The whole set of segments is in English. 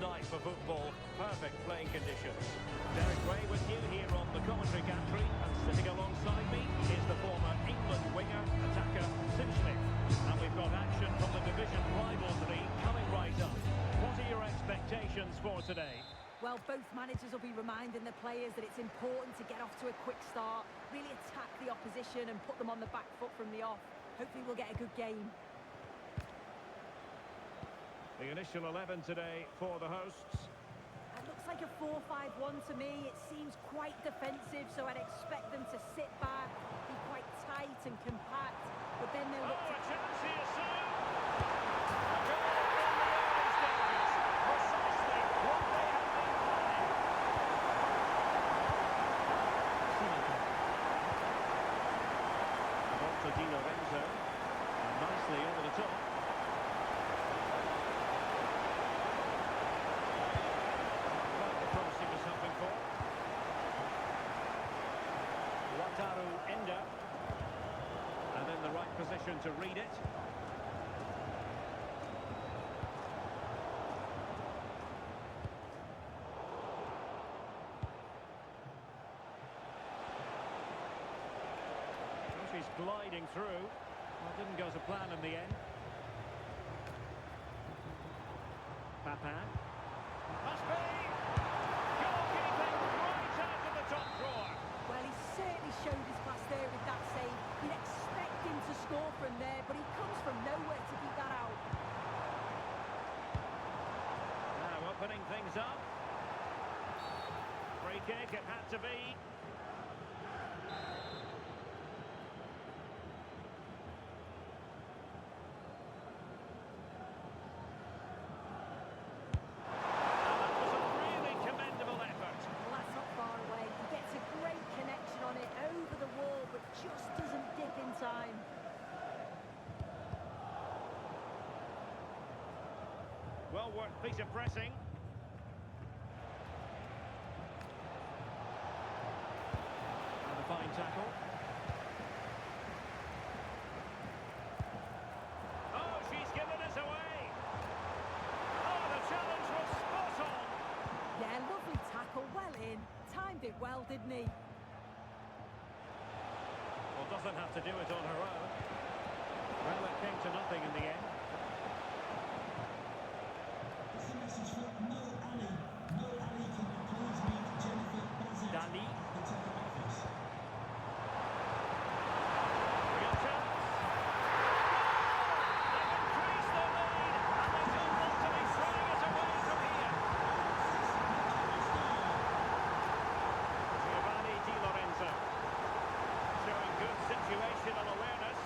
night for football. Perfect playing conditions. Derek Ray with you here on the commentary gantry, and sitting alongside me is the former England winger, attacker, Sim Smith. And we've got action from the division rivals league coming right up. What are your expectations for today? Well, both managers will be reminding the players that it's important to get off to a quick start, really attack the opposition and put them on the back foot from the off. Hopefully we'll get a good game. The initial 11 today for the hosts. It looks like a 4-5-1 to me. It seems quite defensive, so I'd expect them to sit back, be quite tight and compact, but then they'll look to... a chance here soon! A goal in the early stages. Precisely what they have been planning. The ball to Di Lorenzo. And nicely over the top. And in the right position to read it. Well, she's gliding through. Well, it didn't go to plan in the end. Papin. Must be! Goalkeeping right out of the top drawer. Well, he certainly showed his class there with that save. You'd expect him to score from there, but he comes from nowhere to beat that out. Now opening things up. Free kick, it had to be. Just doesn't dip in time. Well worked piece of pressing. And a fine tackle. Oh, she's given us away. Oh, the challenge was spot on. Yeah, lovely tackle, well in. Timed it well, didn't he? Well, doesn't have to do it on her own. Well, it came to nothing in the end. It's a message for no Ali. No Ali can please meet Jennifer Bazet. Dali. The ticket office. Real chance. They've increased their lead, and they don't want to be throwing it away from here. Giovanni Di Lorenzo. Showing good situational awareness.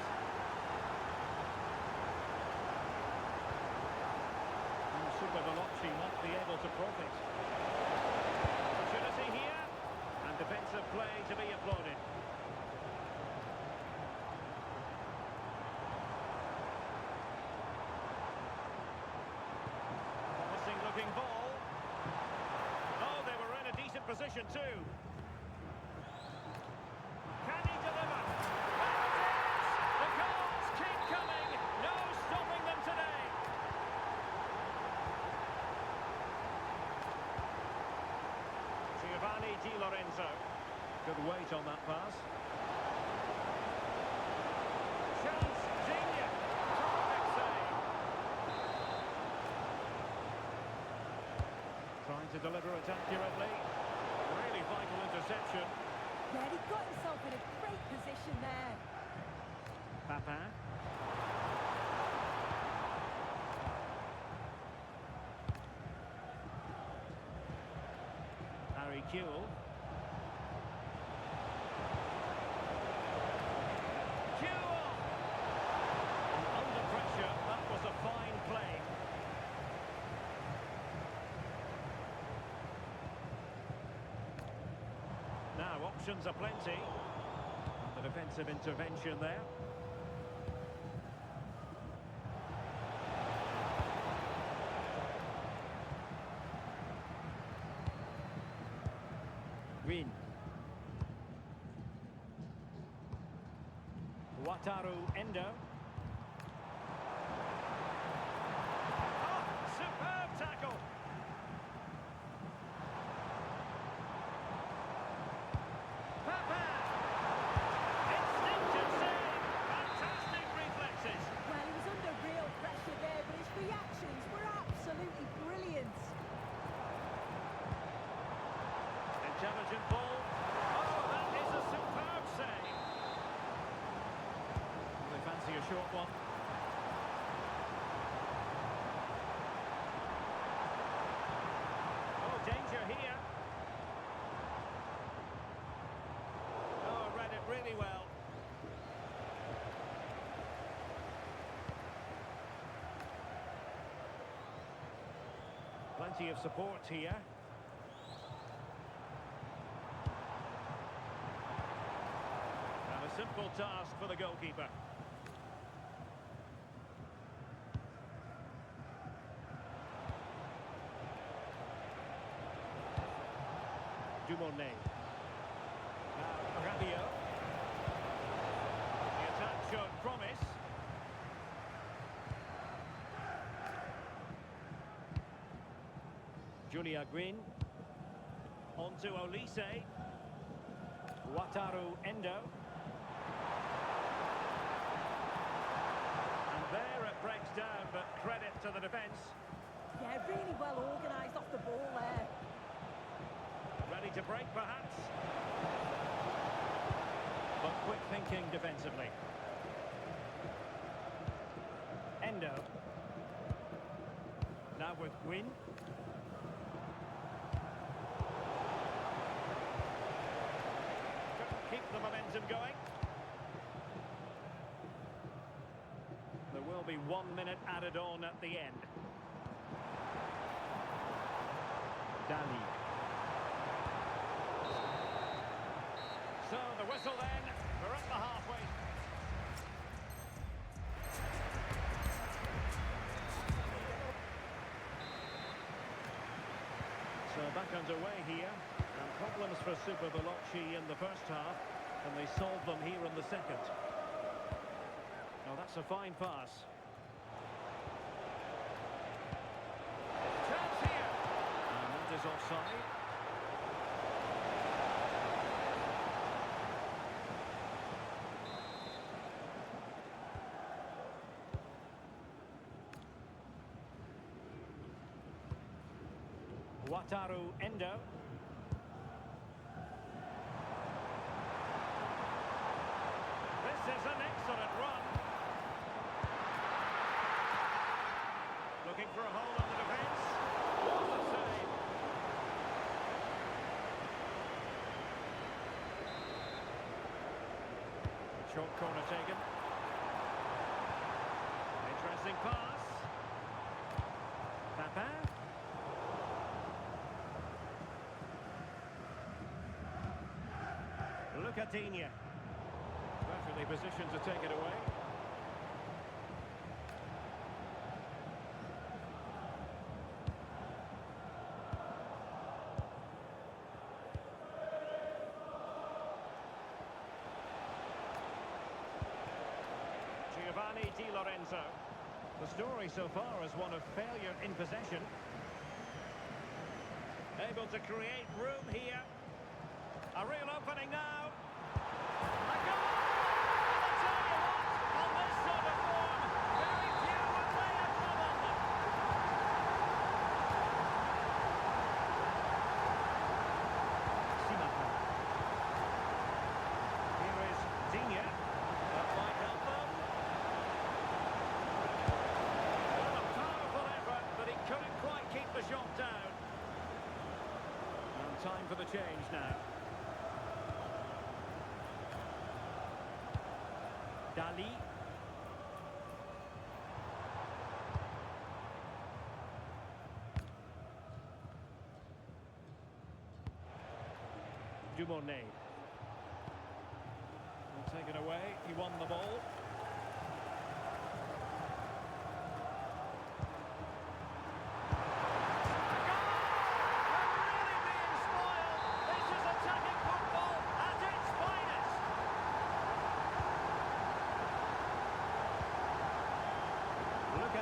And Super Veloci might be able to profit. Opportunity here, and defensive play to be applauded. Promising looking ball. Oh, they were in a decent position too. Can he deliver? The goals keep coming. No stopping them today. Giovanni Di Lorenzo. Good weight on that pass. Chance, Genia. Perfect save. Trying to deliver it accurately. Really vital interception. Yeah, he got himself in a great position there. Papin. Harry Kewell. Kewell! And under pressure, that was a fine play. Now, options are plenty. The defensive intervention there. Win. Wataru Endo. Oh, superb tackle. short one. Oh, danger here. Oh, read it really well. Plenty of support here. And a simple task for the goalkeeper. Dumornay. Now Rabiot. The attack showed promise. Julia Green. On to Olise. Wataru Endo. And there it breaks down, but credit to the defence. Yeah, really well organised off the ball there. Ready to break, perhaps. But quick thinking defensively. Endo. Now with Gwyn. Couldn't keep the momentum going. There will be 1 minute added on at the end. Dali. So the whistle then, we're at the halfway. So back underway here, and problems for Super Veloci in the first half, and they solved them here in the second. Now that's a fine pass. Chance here! And that is offside. Wataru Endo. This is an excellent run. Looking for a hole on the defence. What a save. Short corner taken. Interesting pass. Papa. Lucatinia. Perfectly positioned to take it away. Giovanni Di Lorenzo. The story so far is one of failure in possession. Able to create room here. A real opening now. A goal! I tell you what, on this sort of form, very few would lay a club on them. Simaka. Here is Digne. That might help them. Well, a powerful effort, but he couldn't quite keep the shot down. And time for the change now. Dali. Dumornay. Will take it away. He won the ball.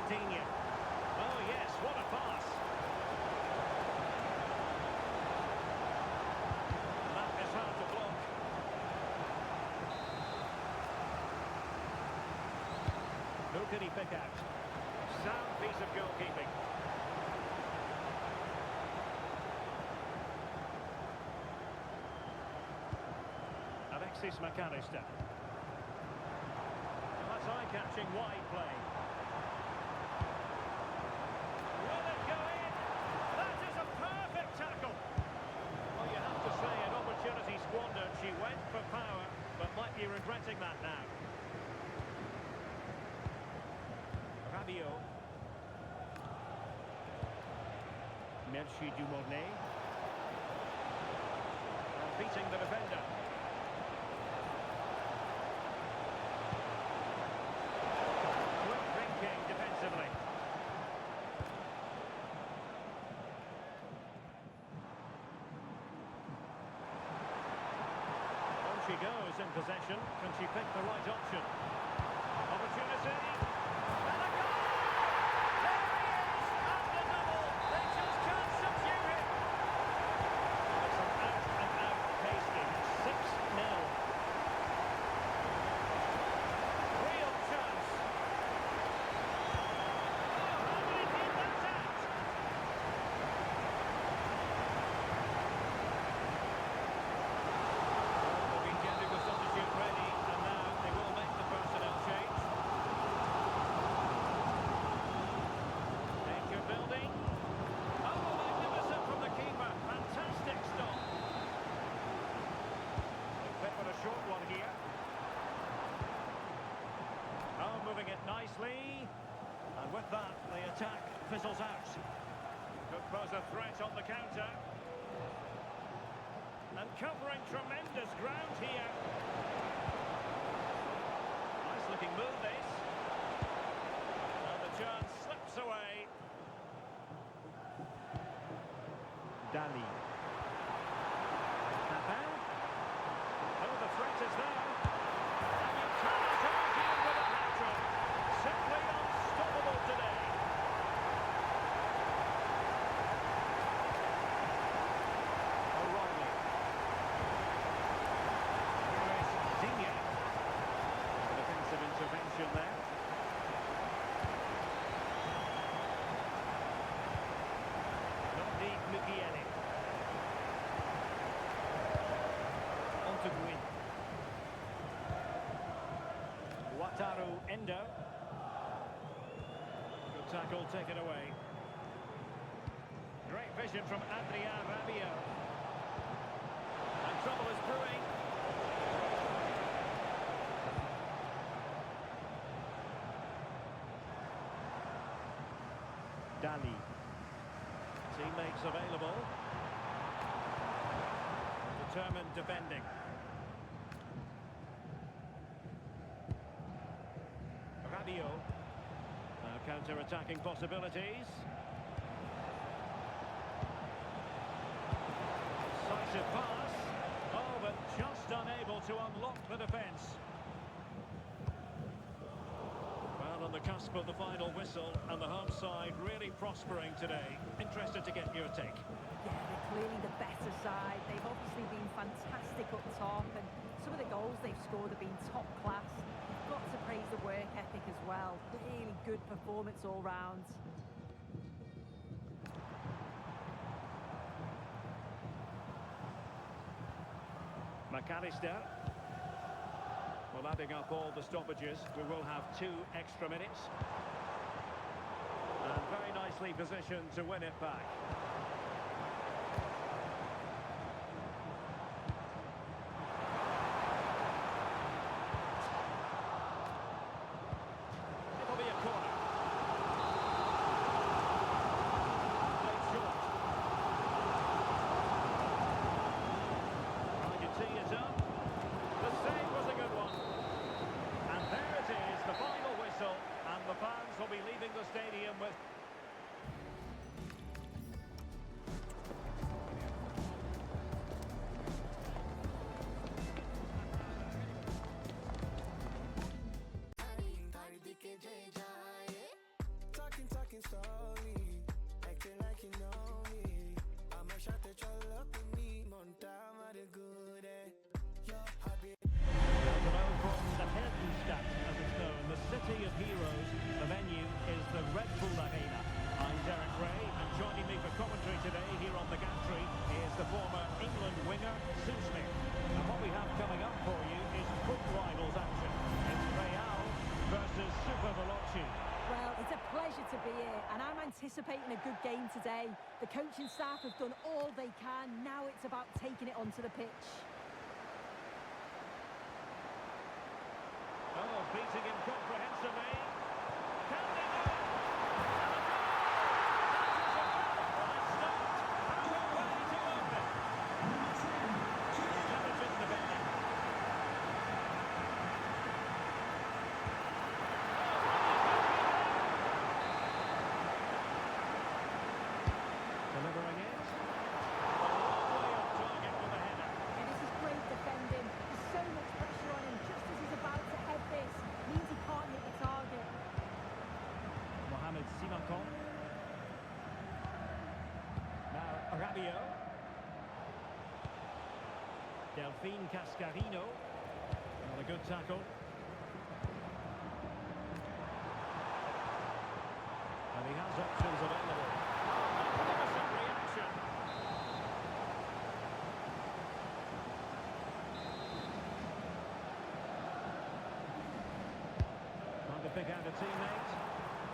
Digne. Oh yes, what a pass. That is hard to block. Who can he pick out? Sound piece of goalkeeping. Alexis McAllister. Well, that's eye-catching. pushing wide play. Will it go in? That is a perfect tackle. Well, you have to say an opportunity squandered. She went for power, but might be regretting that now. Rabiot. Merci Dumornay. Beating the defender. Quick thinking defensively. On she goes in possession. Can she pick the right option? Opportunity. And a goal! There he is! And a double! They just can't subdue him! It's an out-and-out pasting. 6-0. Real chance. Oh, how did he keep that out? Looking getting the substitute ready, and now they will make the personnel change. Danger building. Oh, magnificent from the keeper. Fantastic stop. Bit for a short one here. Oh, moving it nicely. And with that, the attack fizzles out. Could pose a threat on the counter. And covering tremendous ground here. Nice looking move this. And the chance slips away. Dali. Papin. Oh, the threat is there. And you cannot argue with a hat-trick. Simply unstoppable today. O'Reilly. Here is Zinha. Defensive intervention there. Nobby Mugieni. On to Gwyn. Wataru Endo. Good tackle taken away. Great vision from Adrien Rabiot. And trouble is brewing. Dali. Teammates available. Determined defending. Rabiot. Now counter-attacking possibilities. Decisive pass. Oh, but just unable to unlock the defence. Well, on the cusp of the final whistle, and the home side really prospering today. Interested to get your take. Yeah, they're clearly the better side. They've obviously been fantastic up top, and some of the goals they've scored have been top class. You've got to praise the work ethic as well. Really good performance all round. McAllister. Well, adding up all the stoppages, we will have 2 extra minutes. And very nicely positioned to win it back. It'll be a corner. Played short. I can see it's up. The save was a good one. And there it is, the final whistle. And the fans will be leaving the stadium with... Super Veloci. Well, it's a pleasure to be here, and I'm anticipating a good game today. The coaching staff have done all they can. Now it's about taking it onto the pitch. Oh, beating him comprehensively. Can they do it? Delivering it. A long way off target with the header. And this is great defending. There's so much pressure on him just as he's about to head this. Means he can't hit the target. Mohamed Simakon. Now Rabiot. Delphine Cascarino. Not a good tackle. And he has options available. Magnificent reaction. Trying to pick out a teammate.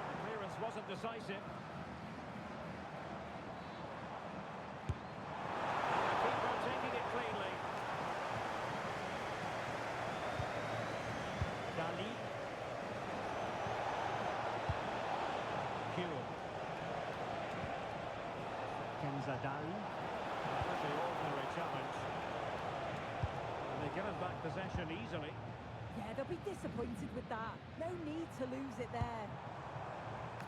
The clearance wasn't decisive. And the keeper taking it cleanly. Dali. Kuhl. Kenzadali. Pretty ordinary challenge. And they give him back possession easily. Yeah, they'll be disappointed with that. No need to lose it there.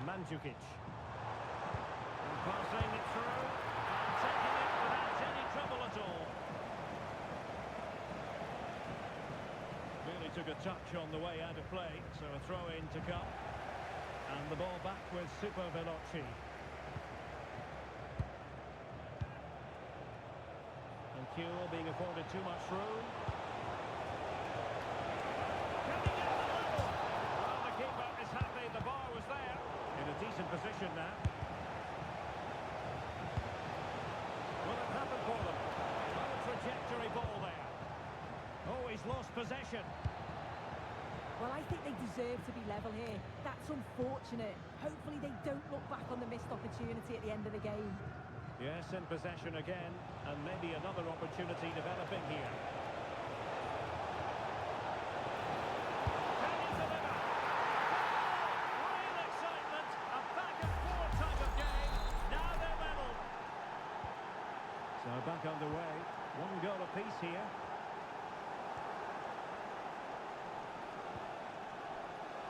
Mandzukic. And passing it through. And taking it without any trouble at all. Really took a touch on the way out of play, so a throw-in to come. And the ball back with Super Veloci. And Kuhl being afforded too much room. Can he get the level? Well, the keeper is happy the bar was there. In a decent position now. Will it happen for them? Low trajectory ball there. Oh, he's lost possession. Well, I think they deserve to be level here. That's unfortunate. Hopefully they don't look back on the missed opportunity at the end of the game. Yes, in possession again, and maybe another opportunity developing here. Can he deliver? Real excitement, a back-and-forth type of game. Now they're level. So back underway, one goal apiece here.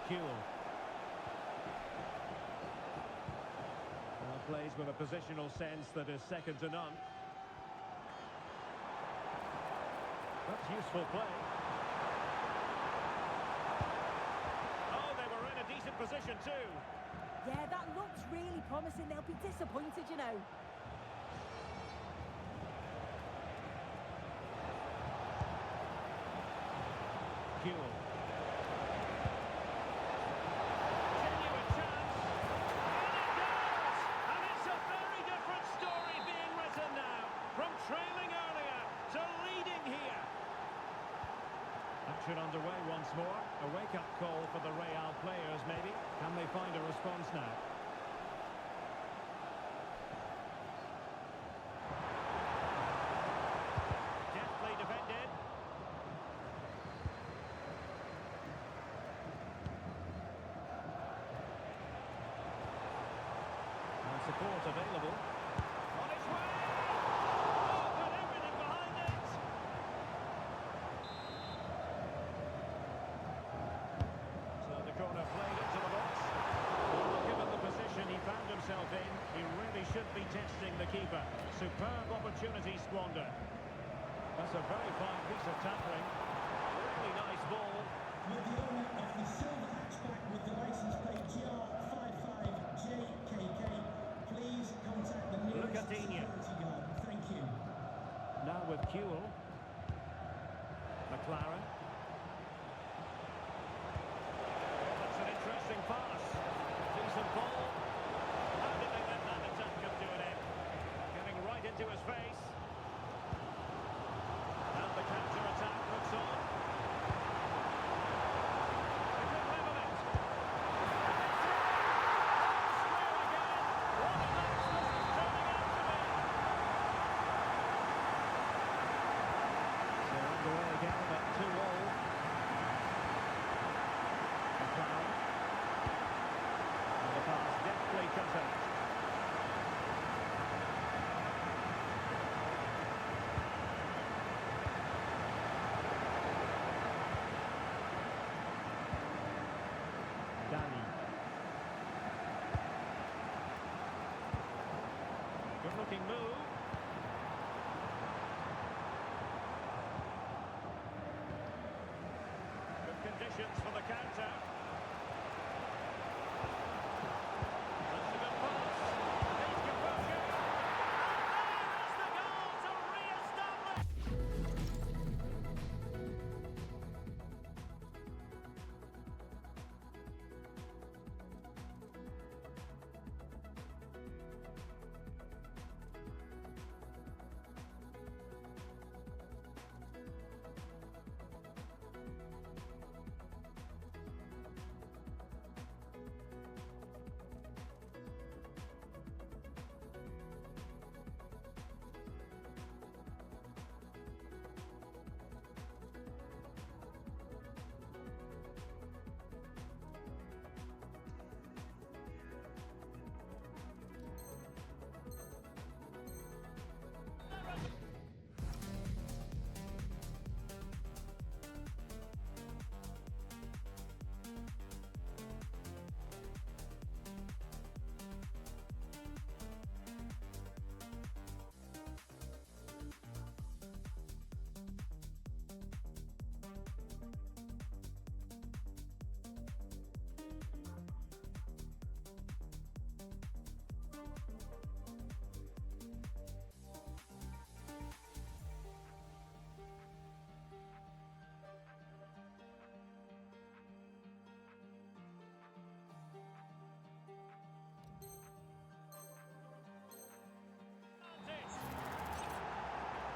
Kuhl. Plays with a positional sense that is second to none. That's useful play. Oh, they were in a decent position too. Yeah, that looks really promising. They'll be disappointed, you know. Kuhl. Action underway once more. A wake-up call for the Real players, maybe. Can they find a response now? Deftly defended. And support available. On its way! Oh, got everything behind it! Corner played into the box. Well, given the position he found himself in, he really should be testing the keeper. Superb opportunity squandered. That's a very fine piece of tackling. Really nice ball. With the owner of the silver hatchback with the license plate GR55JKK, please contact the nearest security guard. Thank you. Now with Kuhl. McLaren. Interesting pass. Decent ball. How did they let that attack come to an end? Getting right into his face. And the counter-attack looks on. They could level it. looking move. Good conditions for the counter. That's a good pass. He's composure. And there is the goal to re-establish.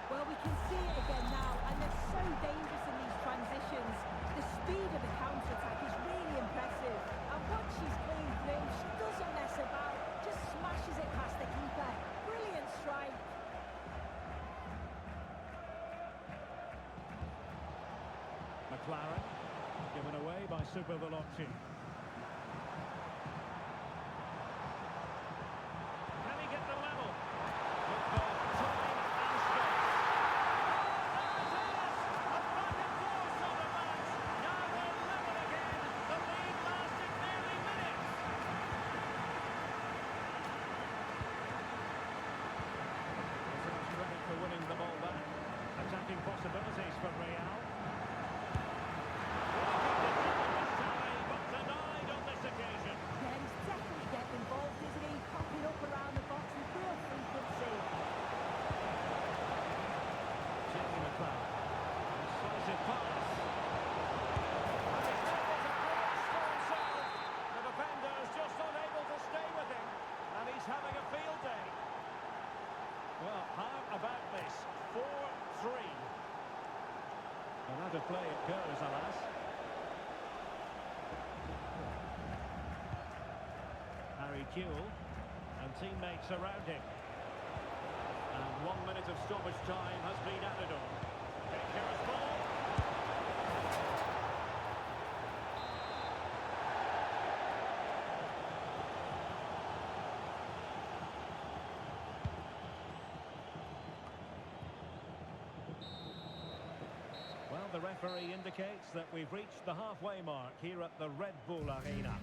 Well, we can see it again now, and they're so dangerous in these transitions. The speed of the counter-attack is really impressive. And once she's clean through, she doesn't mess about, just smashes it past the keeper. Brilliant strike. McLaren, given away by Super Veloci. Can he get the level? Good ball, time and space. Oh, there it is! A back and forth sort of match. Now they're level again. The lead lasted nearly minutes. So much credit for winning the ball back. Attacking possibilities for Real. But denied on this occasion. Yeah, he's definitely getting involved, isn't he? Popping up around the box with real frequency. Jamie McLaren. Decisive pass. And his levels a great strong serve. The defender is just unable to stay with him. And he's having a field day. Well, how about this? 4-3. And out of play it goes, alas. Harry Kewell and teammates around him. And 1 minute of stoppage time has been added on. Dangerous ball. Well, the referee indicates that we've reached the halfway mark here at the Red Bull Arena.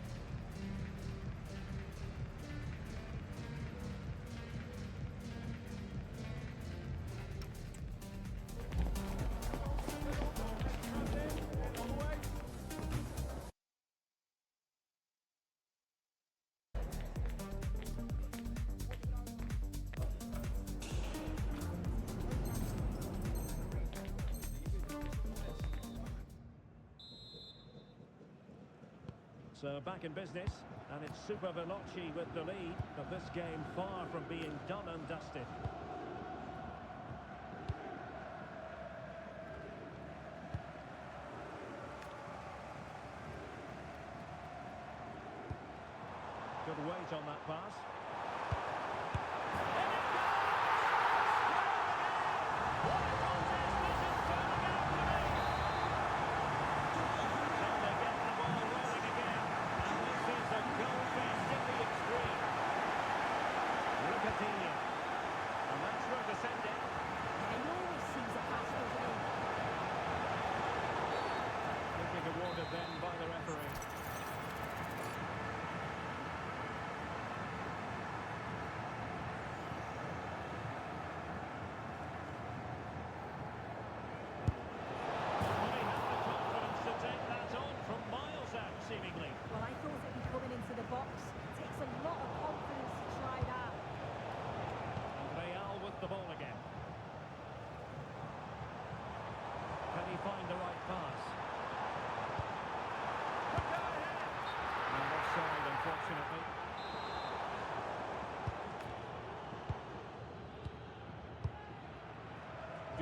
So back in business, and it's Super Veloci with the lead, but this game far from being done and dusted. Good weight on that pass. And that's where to send it. He always sees a pass, doesn't he? Looking awarded then by the referee.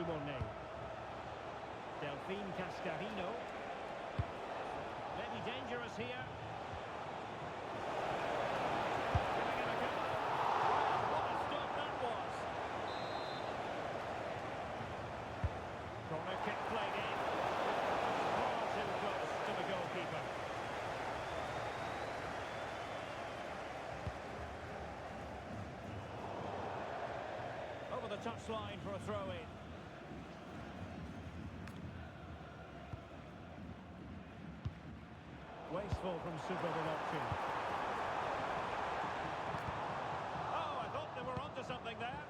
Dumone. Delphine Cascarino. Maybe dangerous here. Giving it a go. Wow, what a stop that was. Corner kick played in. Far too close to the goalkeeper. Over the touchline for a throw-in. Wasteful from Super Veloci. Oh, I thought they were onto something there.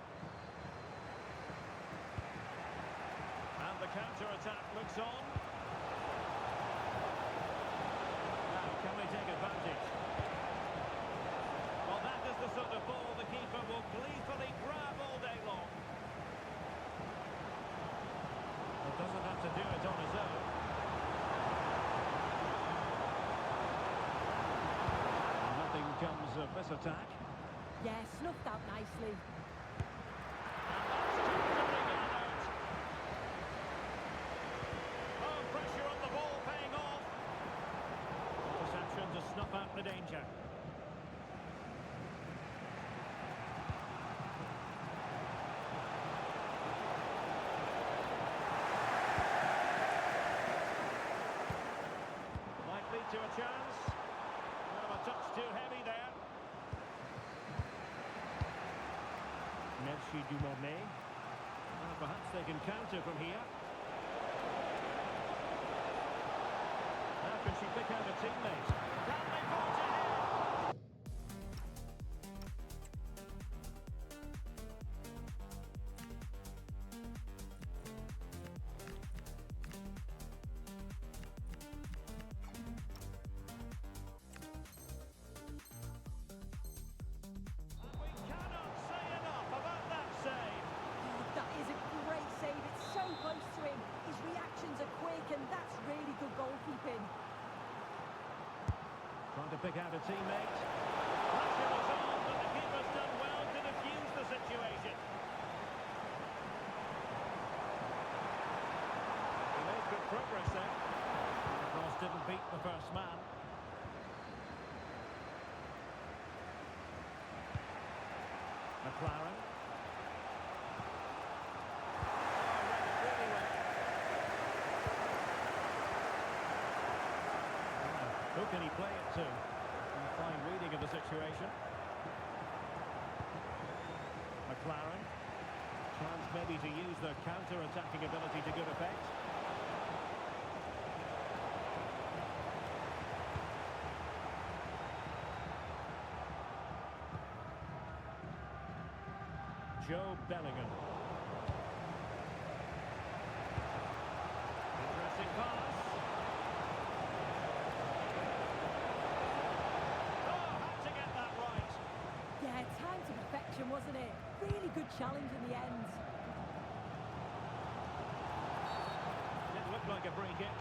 And the counter-attack looks on. Now, can they take advantage? Well, that is the sort of ball the keeper will gleefully grab all day long. But doesn't have to do it on his own. Nothing comes of this attack. Yeah, snuffed out nicely. And that's comfortably gathered. Oh, pressure on the ball paying off. Interception to snuff out the danger. Might lead to a chance. Well, a touch too heavy there. Merci Dumone. Well, perhaps they can counter from here. How can she pick out a teammate? Can they put it in? And we cannot say enough about that save. That is a great save. It's so close to him. His reactions are quick, and that's really good goalkeeping. Trying to pick out a teammate. Pressure was on, but the keeper's done well to defuse the situation. He made good progress there. The cross didn't beat the first man. McLaren. Oh, read it really well. Who can he play it to? A fine reading of the situation. McLaren. Chance maybe to use their counter-attacking ability to good effect. Joe Bellingham. Interesting pass. Oh, had to get that right. Yeah, time to perfection, wasn't it? Really good challenge in the end. Didn't look like a free kick.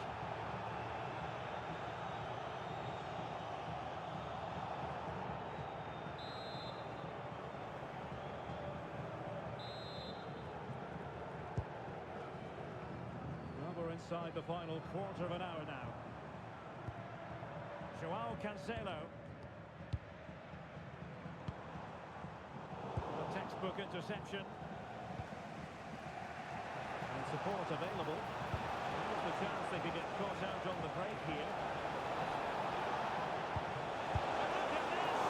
Well, we're inside the final quarter of an hour now. Joao Cancelo. A textbook interception. And support available. Here's the chance they could get caught out on the break here. Look at this!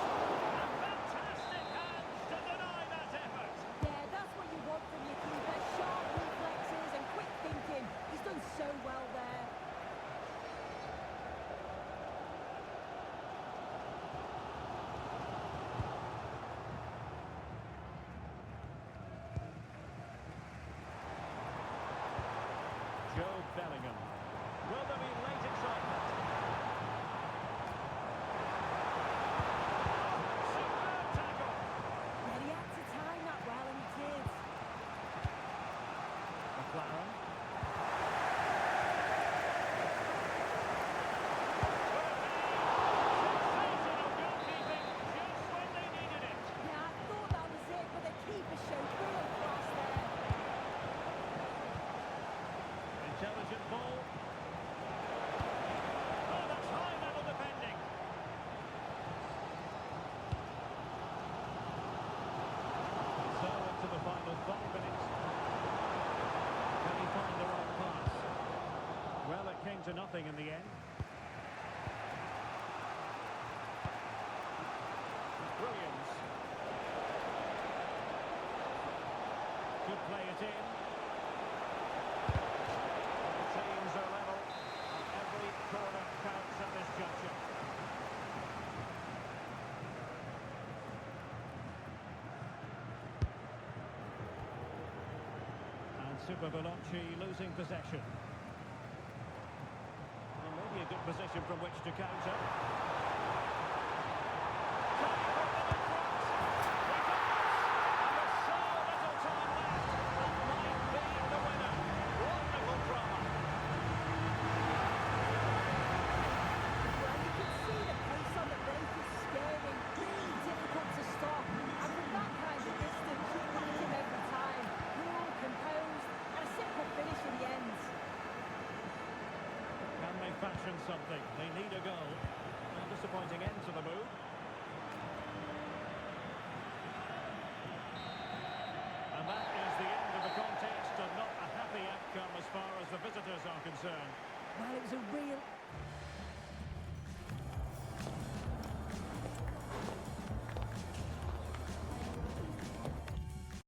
A fantastic hands to deny that effort. Yeah, that's what you want from your keeper. Sharp reflexes and quick thinking. He's done so well there. Joe Bellingham. Will there be late excitement? nothing in the end. Williams. Could play it in. The teams are level, and every corner counts at this juncture. And Super Veloci losing possession. Well, maybe a good position from which to counter. Well, you can see the pace on the break is scary, really difficult to stop. And from that kind of distance, you beat him every time. Cool, composed, and a simple finish in the end. Can they fashion something? They need a goal. A disappointing end to the move. And that is the end of the contest, and not a happy outcome as far as the visitors are concerned. Well, it was a real